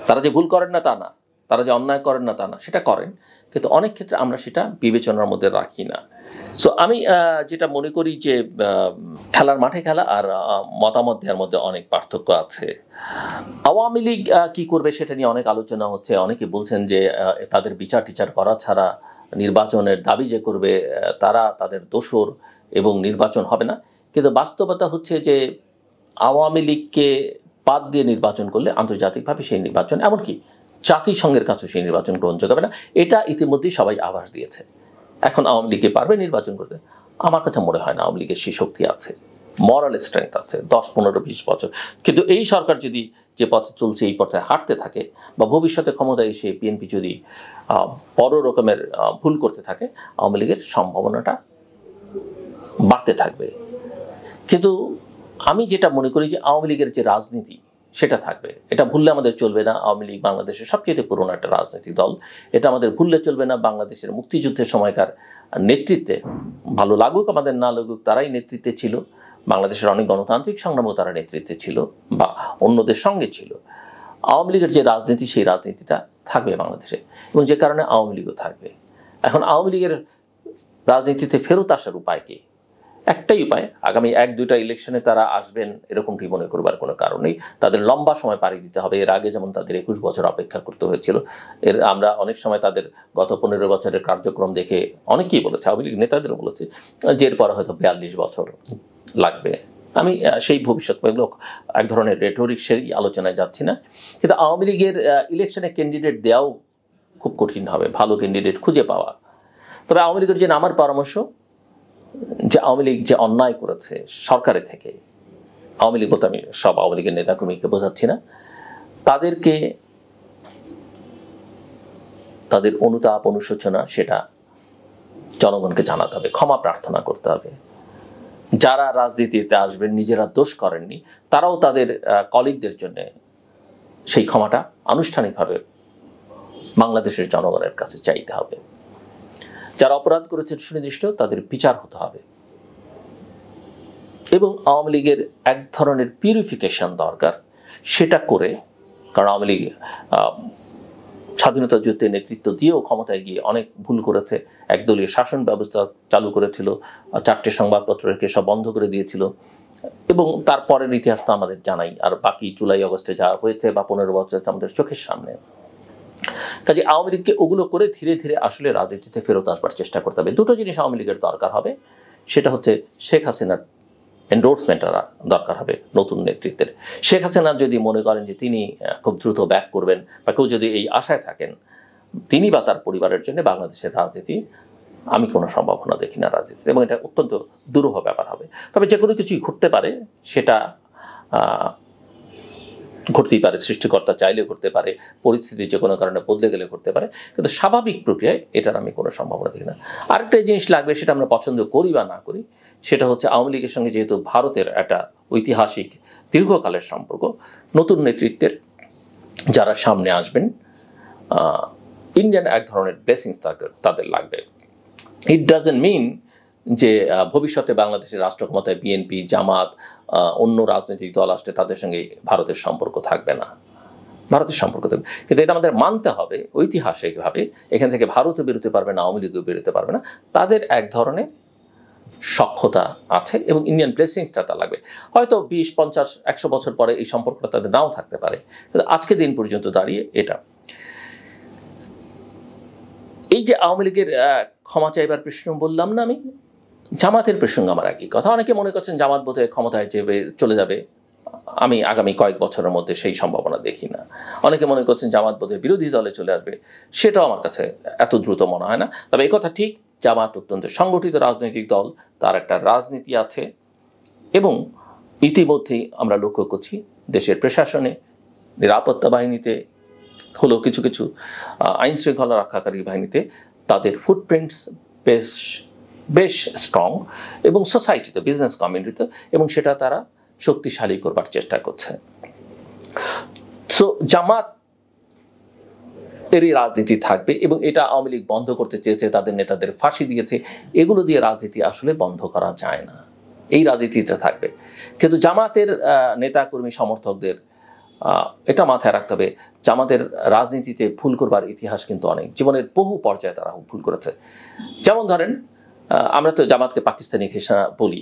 তারা যে ভুল করেন না তা না, তারা যে অন্যায় করেন না তা না, সেটা করেন, কিন্তু অনেক ক্ষেত্রে আমরা সেটা বিবেচনার মধ্যে রাখি না। সো আমি যেটা মনে করি যে খেলার মাঠে খেলা আর মতামত দেওয়ার মধ্যে অনেক পার্থক্য আছে। আওয়ামী লীগ কী করবে সেটা নিয়ে অনেক আলোচনা হচ্ছে। অনেকে বলছেন যে তাদের বিচার টিচার করা ছাড়া নির্বাচনের দাবি যে করবে তারা তাদের দোসর এবং নির্বাচন হবে না। কিন্তু বাস্তবতা হচ্ছে যে আওয়ামী লীগকে বাদ দিয়ে নির্বাচন করলে আন্তর্জাতিকভাবে সেই নির্বাচন, এমনকি জাতিসংঘের কাছে সেই নির্বাচন গ্রহণযোগ্য হবে না। এটা ইতিমধ্যেই সবাই আভাস দিয়েছে। এখন আওয়ামী লীগকে পারবে নির্বাচন করতে? আমার কাছে মনে হয় না আওয়ামী লীগের সেই শক্তি আছে, মরাল স্ট্রেংথ আছে 10, 15, 20 বছর। কিন্তু এই সরকার যদি যে পথে চলছে এই পথে হাঁটতে থাকে বা ভবিষ্যতে ক্ষমতায় এসে বিএনপি যদি বড় রকমের ভুল করতে থাকে, আওয়ামী লীগের সম্ভাবনাটা বাড়তে থাকবে। কিন্তু আমি যেটা মনে করি যে আওয়ামী লীগের যে রাজনীতি সেটা থাকবে, এটা ভুললে আমাদের চলবে না। আওয়ামী লীগ বাংলাদেশের সবচেয়ে পুরনো একটা রাজনৈতিক দল, এটা আমাদের ভুললে চলবে না। বাংলাদেশের মুক্তিযুদ্ধের সময়কার নেতৃত্বে, ভালো লাগুক আমাদের না লাগুক, তারাই নেতৃত্বে ছিল। বাংলাদেশের অনেক গণতান্ত্রিক সংগ্রামেও তারা নেতৃত্বে ছিল বা অন্যদের সঙ্গে ছিল। আওয়ামী লীগের যে রাজনীতি সেই রাজনীতিটা থাকবে বাংলাদেশে, এবং যে কারণে আওয়ামী লীগও থাকবে। এখন আওয়ামী লীগের রাজনীতিতে ফেরত আসার উপায় কি? একটাই উপায়, আগামী 1-2টা ইলেকশনে তারা আসবেন এরকমটি মনে করবার কোনো কারণ নেই। তাদের লম্বা সময় পাড়ি দিতে হবে। এর আগে যেমন তাদের 21 বছর অপেক্ষা করতে হয়েছিল, আমরা অনেক সময় তাদের গত 15 বছরের কার্যক্রম দেখে অনেকেই বলেছে, আওয়ামী লীগ নেতাদেরও বলেছে যে এরপরে হয়তো 42 বছর লাগবে। আমি সেই ভবিষ্যৎ এক ধরনের রেটরিক সেই আলোচনায় যাচ্ছি না, কিন্তু আওয়ামী লীগের ইলেকশনে ক্যান্ডিডেট দেওয়াও খুব কঠিন হবে, ভালো ক্যান্ডিডেট খুঁজে পাওয়া। তবে আওয়ামী লীগের যে আমার পরামর্শ, যে আওয়ামী লীগ যে অন্যায় করেছে সরকারের থেকে, আওয়ামী লীগ বলতে আমি সব আওয়ামী লীগের নেতাকর্মীকে বোঝাচ্ছি না, তাদেরকে তাদের অনুতাপ অনুশোচনা সেটা জনগণকে জানাতে হবে, ক্ষমা প্রার্থনা করতে হবে। যারা রাজনীতিতে আসবেন নিজেরা দোষ করেননি, তারাও তাদের কলিগদের জন্য সেই ক্ষমাটা আনুষ্ঠানিকভাবে বাংলাদেশের জনগণের কাছে চাইতে হবে। যারা অপরাধ করেছেন সুনির্দিষ্ট, তাদের বিচার হতে হবে। এবং আওয়ামী লীগের এক ধরনের পিউরিফিকেশন দরকার, সেটা করে, কারণ আওয়ামী লীগ স্বাধীনতা যুদ্ধে নেতৃত্ব দিয়েও ক্ষমতায় গিয়ে অনেক ভুল করেছে। একদলীয় শাসন ব্যবস্থা চালু করেছিল, 4টে সংবাদপত্র রেখে সব বন্ধ করে দিয়েছিল, এবং তারপরের ইতিহাস তো আমাদের জানাই। আর বাকি জুলাই আগস্টে যা হয়েছে বা 15 বছর আমাদের চোখের সামনে। কাজে আওয়ামী লীগকে ওগুলো করে ধীরে ধীরে আসলে রাজনীতিতে ফেরত আসবার চেষ্টা করতে হবে। দুটো জিনিস আওয়ামী লীগের দরকার হবে, সেটা হচ্ছে শেখ হাসিনার এন্ডোর্সমেন্ট দরকার হবে নতুন নেতৃত্বের। শেখ হাসিনা যদি মনে করেন যে তিনি খুব দ্রুত ব্যাক করবেন, বা কেউ যদি এই আশায় থাকেন তিনি বা তার পরিবারের জন্য বাংলাদেশের রাজনীতি, আমি কোনো সম্ভাবনা দেখি না রাজনীতি, এবং এটা অত্যন্ত দুরূহ ব্যাপার হবে। তবে যে কোনো কিছুই ঘটতে পারে, সেটা ঘটতেই পারে, সৃষ্টিকর্তা চাইলে ঘটতে পারে, পরিস্থিতি যে কোনো কারণে বদলে গেলে ঘটতে পারে, কিন্তু স্বাভাবিক প্রক্রিয়ায় এটার আমি কোনো সম্ভাবনা দেখি না। আরেকটা জিনিস লাগবে, সেটা আমরা পছন্দ করি বা না করি, সেটা হচ্ছে আওয়ামী লীগের সঙ্গে যেহেতু ভারতের একটা ঐতিহাসিক দীর্ঘকালের সম্পর্ক, নতুন নেতৃত্বের যারা সামনে আসবেন ইন্ডিয়ান এক ধরনের ব্লেসিংস তাদের লাগবে। ইট ডাজেন্ট মিন যে ভবিষ্যতে বাংলাদেশের রাষ্ট্র ক্ষমতায় বিএনপি, জামাত, অন্য রাজনৈতিক দল আসলে তাদের সঙ্গে ভারতের সম্পর্ক থাকবে না, ভারতের সম্পর্ক থাকবে। কিন্তু এটা আমাদের মানতে হবে ঐতিহাসিকভাবে এখান থেকে ভারতও বেরোতে পারবে না, আওয়ামী লীগও বেরোতে পারবে না। তাদের এক ধরনের সক্ষতা আছে এবং ইন্ডিয়ান ব্লেসিংসটা তা লাগবে। হয়তো 20, 50, 100 বছর পরে এই সম্পর্কটা তাদের নাও থাকতে পারে, কিন্তু আজকে দিন পর্যন্ত দাঁড়িয়ে এটা। এই যে আওয়ামী লীগের ক্ষমা চাইবার প্রশ্ন বললাম না আমি, জামাতের প্রসঙ্গে আমার একই কথা। অনেকে মনে করছেন জামাত বোধহয় ক্ষমতায় চলে যাবে, আমি আগামী কয়েক বছরের মধ্যে সেই সম্ভাবনা দেখি না। অনেকে মনে করছেন জামাত বোধহয় বিরোধী দলে চলে আসবে, সেটাও আমার কাছে এত দ্রুত মনে হয় না। তবে এই কথা ঠিক, জামাত অত্যন্ত সংগঠিত রাজনৈতিক দল, তার একটা রাজনীতি আছে এবং ইতিমধ্যেই আমরা লক্ষ্য করছি দেশের প্রশাসনে, নিরাপত্তা বাহিনীতে হলো কিছু কিছু আইন শৃঙ্খলা রক্ষাকারী বাহিনীতে তাদের ফুটপ্রিন্টস বেশ স্ট্রং, এবং সোসাইটিতে, বিজনেস কমিউনিটিতে, এবং সেটা তারা শক্তিশালী করবার চেষ্টা করছে। সো জামাত এরই রাজনীতি থাকবে এবং এটা আওয়ামী লীগ বন্ধ করতে চেয়েছে, তাদের নেতাদের ফাঁসি দিয়েছে, এগুলো দিয়ে রাজনীতি আসলে বন্ধ করা যায় না, এই রাজনীতিটা থাকবে। কিন্তু জামাতের নেতাকর্মী সমর্থকদের এটা মাথায় রাখতে হবে, জামাতের রাজনীতিতে ভুল করবার ইতিহাস কিন্তু অনেক, জীবনের বহু পর্যায়ে তারা ভুল করেছে। যেমন ধরেন, আমরা তো জামাতকে পাকিস্তানি ঘোষণা বলি,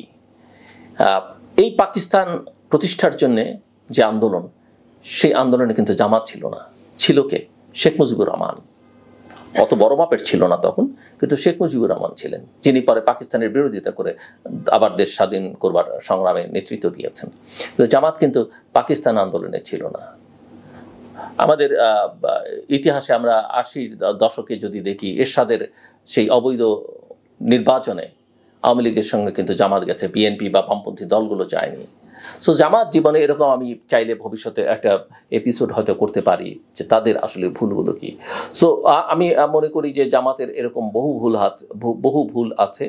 এই পাকিস্তান প্রতিষ্ঠার জন্যে যে আন্দোলন, সেই আন্দোলনে কিন্তু জামাত ছিল না, ছিল কে? শেখ মুজিবুর রহমান। অত বড় মাপের ছিল না তখন, কিন্তু শেখ মুজিবুর রহমান ছিলেন, যিনি পরে পাকিস্তানের বিরোধিতা করে আবার দেশ স্বাধীন করবার সংগ্রামে নেতৃত্ব দিয়েছেন। কিন্তু জামাত কিন্তু পাকিস্তান আন্দোলনে ছিল না। আমাদের ইতিহাসে আমরা 80 দশকে যদি দেখি, এরশাদের সেই অবৈধ নির্বাচনে আওয়ামী লীগের সঙ্গে কিন্তু জামাত গেছে, বিএনপি বা বামপন্থী দলগুলো যায়নি। সো জামাত জীবনে এরকম, আমি চাইলে ভবিষ্যতে একটা এপিসোড হয়তো করতে পারি যে তাদের আসলে ভুলগুলো কি। সো আমি মনে করি যে জামাতের এরকম বহু ভুল আছে,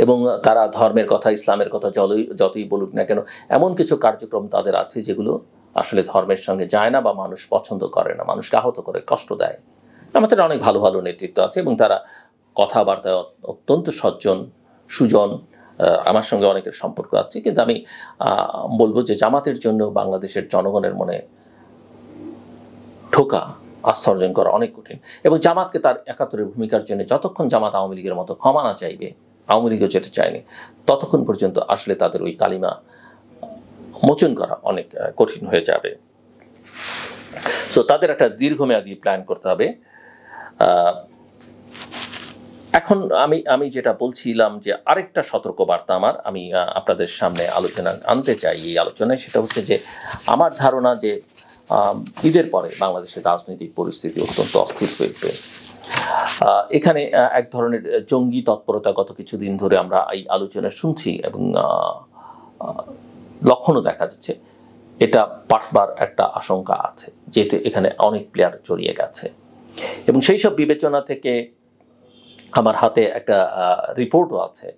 এবং তারা ধর্মের কথা, ইসলামের কথা যতই বলুক না কেন, এমন কিছু কার্যক্রম তাদের আছে যেগুলো আসলে ধর্মের সঙ্গে যায় না বা মানুষ পছন্দ করে না, মানুষকে আহত করে, কষ্ট দেয়। আমাদের অনেক ভালো ভালো নেতৃত্ব আছে এবং তারা কথাবার্তায় অত্যন্ত সজ্জন, সুজন, আমার সঙ্গে অনেকের সম্পর্ক আছে। কিন্তু আমি বলবো যে জামাতের জন্য বাংলাদেশের জনগণের মনে ঢোকা, আস্থা অর্জন করা অনেক কঠিন। এবং জামাতকে তার 71-এর ভূমিকার জন্য যতক্ষণ জামাত আওয়ামী লীগের মতো ক্ষমা না চাইবে, আওয়ামী লীগও যেটা চায়নি, ততক্ষণ পর্যন্ত আসলে তাদের ওই কালিমা মোচন করা অনেক কঠিন হয়ে যাবে। সো তাদের একটা দীর্ঘমেয়াদী প্ল্যান করতে হবে। এখন আমি যেটা বলছিলাম যে আরেকটা সতর্কবার্তা আমি আপনাদের সামনে আলোচনা আনতে চাই এই আলোচনায়, সেটা হচ্ছে যে আমার ধারণা যে ঈদের পরে বাংলাদেশের রাজনৈতিক পরিস্থিতি অত্যন্ত অস্থির হয়ে উঠবে। এখানে এক ধরনের জঙ্গি তৎপরতা গত কিছুদিন ধরে আমরা এই আলোচনা শুনছি এবং লক্ষণও দেখা যাচ্ছে, এটা পাঠবার একটা আশঙ্কা আছে, যেহেতু এখানে অনেক প্লেয়ার জড়িয়ে গেছে। এবং সেই সব বিবেচনা থেকে আমার হাতে একটা রিপোর্টও আছে,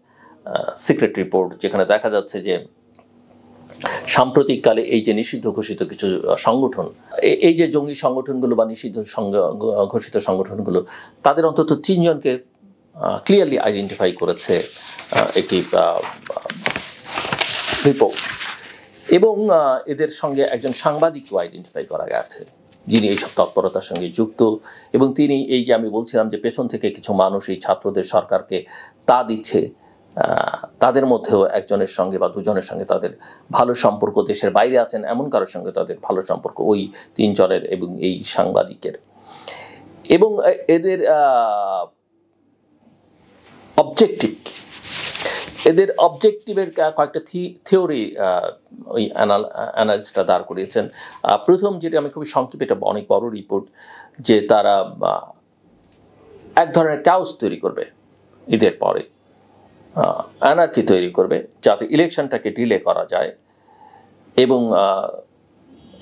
সিক্রেট রিপোর্ট, যেখানে দেখা যাচ্ছে যে সাম্প্রতিককালে এই যে নিষিদ্ধ ঘোষিত কিছু সংগঠন, এই যে জঙ্গি সংগঠনগুলো বা নিষিদ্ধ ঘোষিত সংগঠনগুলো, তাদের অন্তত 3 জনকে ক্লিয়ারলি আইডেন্টিফাই করেছে একটি রিপোর্ট, এবং এদের সঙ্গে একজন সাংবাদিকও আইডেন্টিফাই করা গেছে, যিনি এইসব তৎপরতার সঙ্গে যুক্ত। এবং তিনি, এই যে আমি বলছিলাম যে পেছন থেকে কিছু মানুষ এই ছাত্রদের সরকারকে তা দিচ্ছে, তাদের মধ্যেও একজনের সঙ্গে বা দুজনের সঙ্গে তাদের ভালো সম্পর্ক, দেশের বাইরে আছেন এমন কারোর সঙ্গে তাদের ভালো সম্পর্ক, ওই 3 জনের এবং এই সাংবাদিকের। এবং এদের অবজেক্টিভের কয়েকটা থিওরি ওই অ্যানালিস্টরা দাঁড় করিয়েছেন। প্রথম যেটা, আমি খুবই সংক্ষেপে, এটা অনেক বড় রিপোর্ট, যে তারা এক ধরনের ক্যাওস তৈরি করবে ঈদের পরে, অ্যানার্কি তৈরি করবে, যাতে ইলেকশনটাকে ডিলে করা যায়, এবং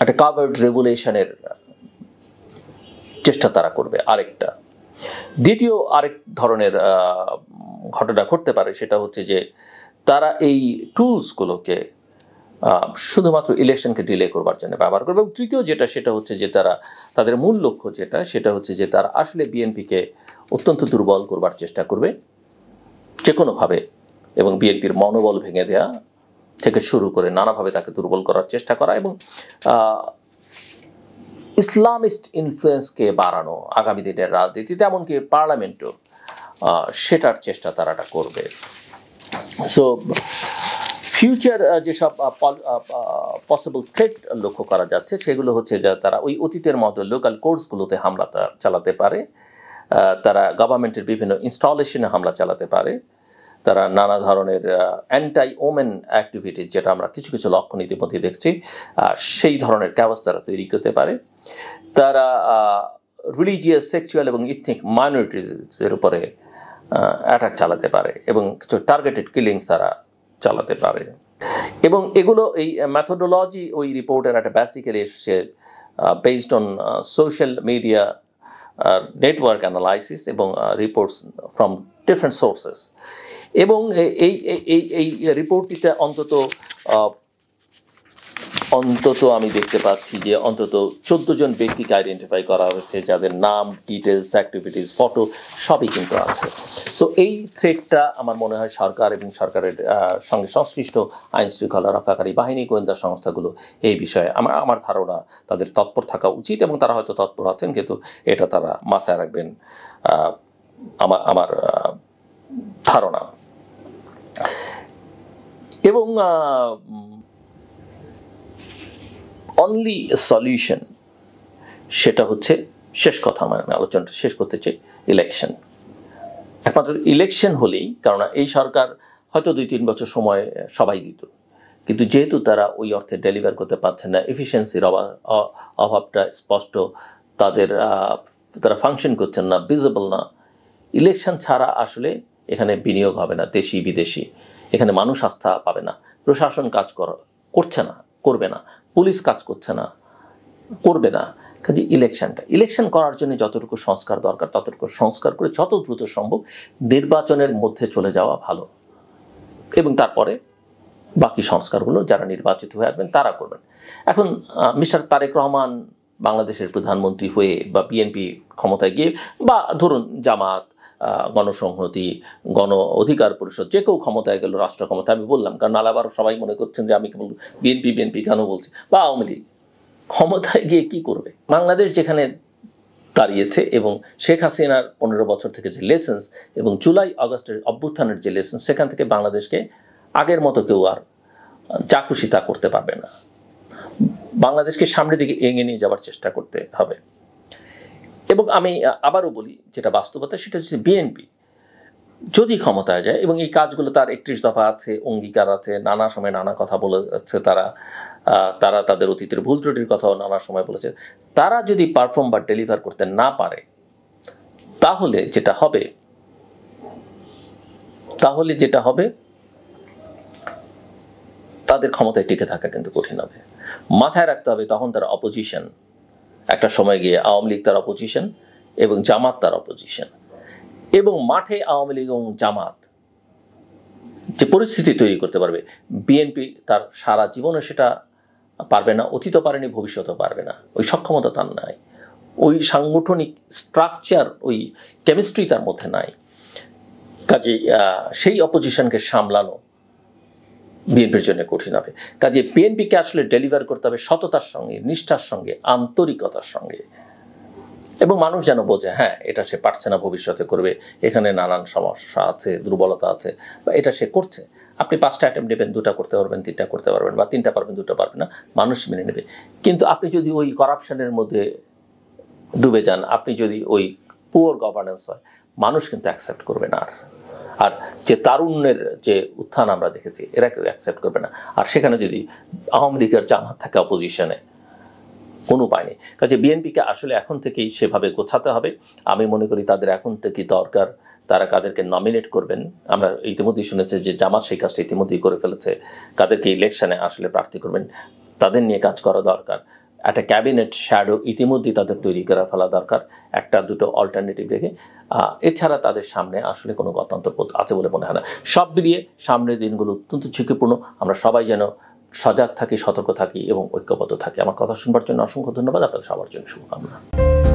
একটা কাভার্ড রেগুলেশনের চেষ্টা তারা করবে। আরেকটা, দ্বিতীয় আরেক ধরনের ঘটনা ঘটতে পারে, সেটা হচ্ছে যে তারা এই টুলসগুলোকে শুধুমাত্র ইলেকশনকে ডিলে করবার জন্য ব্যবহার করবে। এবং তৃতীয় যেটা, সেটা হচ্ছে যে তাদের মূল লক্ষ্য যেটা, সেটা হচ্ছে যে তারা আসলে বিএনপিকে অত্যন্ত দুর্বল করবার চেষ্টা করবে যে কোনোভাবে, এবং বিএনপির মনোবল ভেঙে দেওয়া থেকে শুরু করে নানাভাবে তাকে দুর্বল করার চেষ্টা করা, এবং ইসলামিস্ট ইনফ্লুয়েন্সকে বাড়ানো আগামী দিনের রাজনীতিতে, এমনকি পার্লামেন্টও সেটার চেষ্টা তারা করবে। সো ফিউচার যেসব পসিবল থ্রেট লক্ষ্য করা যাচ্ছে সেগুলো হচ্ছে যে তারা ওই অতীতের মতো লোকাল কোর্টসগুলোতে হামলা চালাতে পারে, তারা গভর্নমেন্টের বিভিন্ন ইনস্টলেশনে হামলা চালাতে পারে, তারা নানা ধরনের অ্যান্টাই ওমেন অ্যাক্টিভিটিস, যেটা আমরা কিছু কিছু লক্ষণ ইতিমধ্যে দেখছি, সেই ধরনের ক্যাওয়াস তারা তৈরি করতে পারে। তারা রিলিজিয়াস, সেক্সুয়াল এবং ইথনিক মাইনরিটিজের উপরে অ্যাটাক চালাতে পারে, এবং কিছু টার্গেটেড কিলিংস তারা চালাতে পারে। এবং এগুলো, এই ম্যাথোডোলজি ওই রিপোর্টের একটা বেসিক্যালি এসেছে based on social media network analysis এবং রিপোর্টস ফ্রম ডিফারেন্ট সোর্সেস। এবং এই রিপোর্টটিতে অন্তত আমি দেখতে পাচ্ছি যে অন্তত 14 জন ব্যক্তিকে আইডেন্টিফাই করা হয়েছে, যাদের নাম, ডিটেলস, অ্যাক্টিভিটিস, ফটো সবই কিন্তু আছে। সো এই থ্রেটটা আমার মনে হয় সরকার এবং সরকারের সঙ্গে সংশ্লিষ্ট আইন শৃঙ্খলা রক্ষাকারী বাহিনী, গোয়েন্দা সংস্থাগুলো এই বিষয়ে আমার ধারণা তাদের তৎপর থাকা উচিত, এবং তারা হয়তো তৎপর আছেন, কিন্তু এটা তারা মাথায় রাখবেন আমার ধারণা। এবং অনলি সলিউশন সেটা হচ্ছে, শেষ কথা আমি আলোচনাটা শেষ করতে চাই, ইলেকশন। একমাত্র ইলেকশন হলেই, কারণ এই সরকার হয়তো 2-3 বছর সময় সবাই দিত, কিন্তু যেহেতু তারা ওই অর্থে ডেলিভার করতে পারছে না, এফিসিয়েন্সির অভাবটা স্পষ্ট, তারা ফাংশন করছেন না, ভিজিবল না, ইলেকশন ছাড়া আসলে এখানে বিনিয়োগ হবে না, দেশি বিদেশি, এখানে মানুষ আস্থা পাবে না, প্রশাসন কাজ করছে না, করবে না, পুলিশ কাজ করছে না, করবে না। কাজে ইলেকশন করার জন্য যতটুকু সংস্কার দরকার ততটুকু সংস্কার করে যত দ্রুত সম্ভব নির্বাচনের মধ্যে চলে যাওয়া ভালো, এবং তারপরে বাকি সংস্কারগুলো যারা নির্বাচিত হয়ে আসবেন তারা করবেন। এখন মিস্টার তারেক রহমান বাংলাদেশের প্রধানমন্ত্রী হয়ে, বা বিএনপি ক্ষমতায় গিয়ে, বা ধরুন জামাত, গণসংহতি, গণ অধিকার পরিষদ, যে কেউ ক্ষমতায় গেল, রাষ্ট্র ক্ষমতা, আমি বললাম, কারণ আলাবার সবাই মনে করছেন যে আমি কেবল বিএনপি কেন বলছি, বা আওয়ামী লীগ ক্ষমতায় গিয়ে কি করবে? বাংলাদেশ যেখানে দাঁড়িয়েছে, এবং শেখ হাসিনার 15 বছর থেকে যে লেসেন্স, এবং জুলাই আগস্টের অভ্যুত্থানের যে লেসেন্স, সেখান থেকে বাংলাদেশকে আগের মতো কেউ আর যা খুশি তা করতে পারবে না। বাংলাদেশকে সামনের দিকে এগিয়ে নিয়ে যাওয়ার চেষ্টা করতে হবে। এবং আমি আবারও বলি, যেটা বাস্তবতা, সেটা হচ্ছে বিএনপি যদি ক্ষমতায় যায়, এবং এই কাজগুলো তার 31 দফা আছে, অঙ্গীকার আছে, নানা সময় নানা কথা বলেছে তারা তাদের অতীতের ভুল ত্রুটির কথাও নানা সময় বলেছে, তারা যদি পারফর্ম বা ডেলিভার করতে না পারে, তাহলে যেটা হবে তাদের ক্ষমতায় টিকে থাকা কিন্তু কঠিন হবে। মাথায় রাখতে হবে, তখন তারা অপোজিশন, একটা সময় গিয়ে আওয়ামী লীগ তার অপোজিশন এবং জামাত তার অপোজিশন, এবং মাঠে আওয়ামী লীগ এবং জামাত যে পরিস্থিতি তৈরি করতে পারবে, বিএনপি তার সারা জীবনে সেটা পারবে না, অতীতও পারেনি, ভবিষ্যতেও পারবে না, ওই সক্ষমতা তার নাই, ওই সাংগঠনিক স্ট্রাকচার, ওই কেমিস্ট্রি তার মধ্যে নাই। কাজেই সেই অপোজিশনকে সামলানো বিএনপির জন্য কঠিন হবে। কাজে বিএনপিকে আসলে ডেলিভার করতে হবে সততার সঙ্গে, নিষ্ঠার সঙ্গে, আন্তরিকতার সঙ্গে, এবং মানুষ যেন বোঝে, হ্যাঁ, এটা সে পারছে না, ভবিষ্যতে করবে, এখানে নানান সমস্যা আছে, দুর্বলতা আছে, বা এটা সে করছে। আপনি 5টা অ্যাটেম্প নেবেন, 2টা করতে পারবেন, 3টা করতে পারবেন, বা 3টা পারবেন, 2টা পারবেন না, মানুষ মেনে নেবে। কিন্তু আপনি যদি ওই করাপশনের মধ্যে ডুবে যান, আপনি যদি ওই পুয়ার গভর্নেন্স হয়, মানুষ কিন্তু অ্যাকসেপ্ট করবে না। আর যে তারুণ্যের যে উত্থান আমরা দেখেছি, এরা কেউ অ্যাকসেপ্ট করবে না। আর সেখানে যদি আওয়ামী লীগের জামাত থাকে অপোজিশনে, কোনো উপায় নেই। কাজে বিএনপিকে আসলে এখন থেকেই সেভাবে গোছাতে হবে। আমি মনে করি তাদের এখন থেকেই দরকার, তারা কাদেরকে নমিনেট করবেন। আমরা ইতিমধ্যেই শুনেছি যে জামাত সেই কাজটা ইতিমধ্যেই করে ফেলেছে, কাদেরকে ইলেকশনে আসলে প্রার্থী করবেন তাদের নিয়ে কাজ করা দরকার। একটা ক্যাবিনেট শ্যাডো ইতিমধ্যেই তাদের তৈরি করে ফেলা দরকার, 1-2 অল্টারনেটিভ রেখে। এছাড়া তাদের সামনে আসলে কোনো গত্যন্তর পথ আছে বলে মনে হয় না। সব মিলিয়ে সামনের দিনগুলো অত্যন্ত ঝুঁকিপূর্ণ। আমরা সবাই যেন সজাগ থাকি, সতর্ক থাকি এবং ঐক্যবদ্ধ থাকি। আমার কথা শুনবার জন্য অসংখ্য ধন্যবাদ। আপনাদের সবার জন্য শুভকামনা।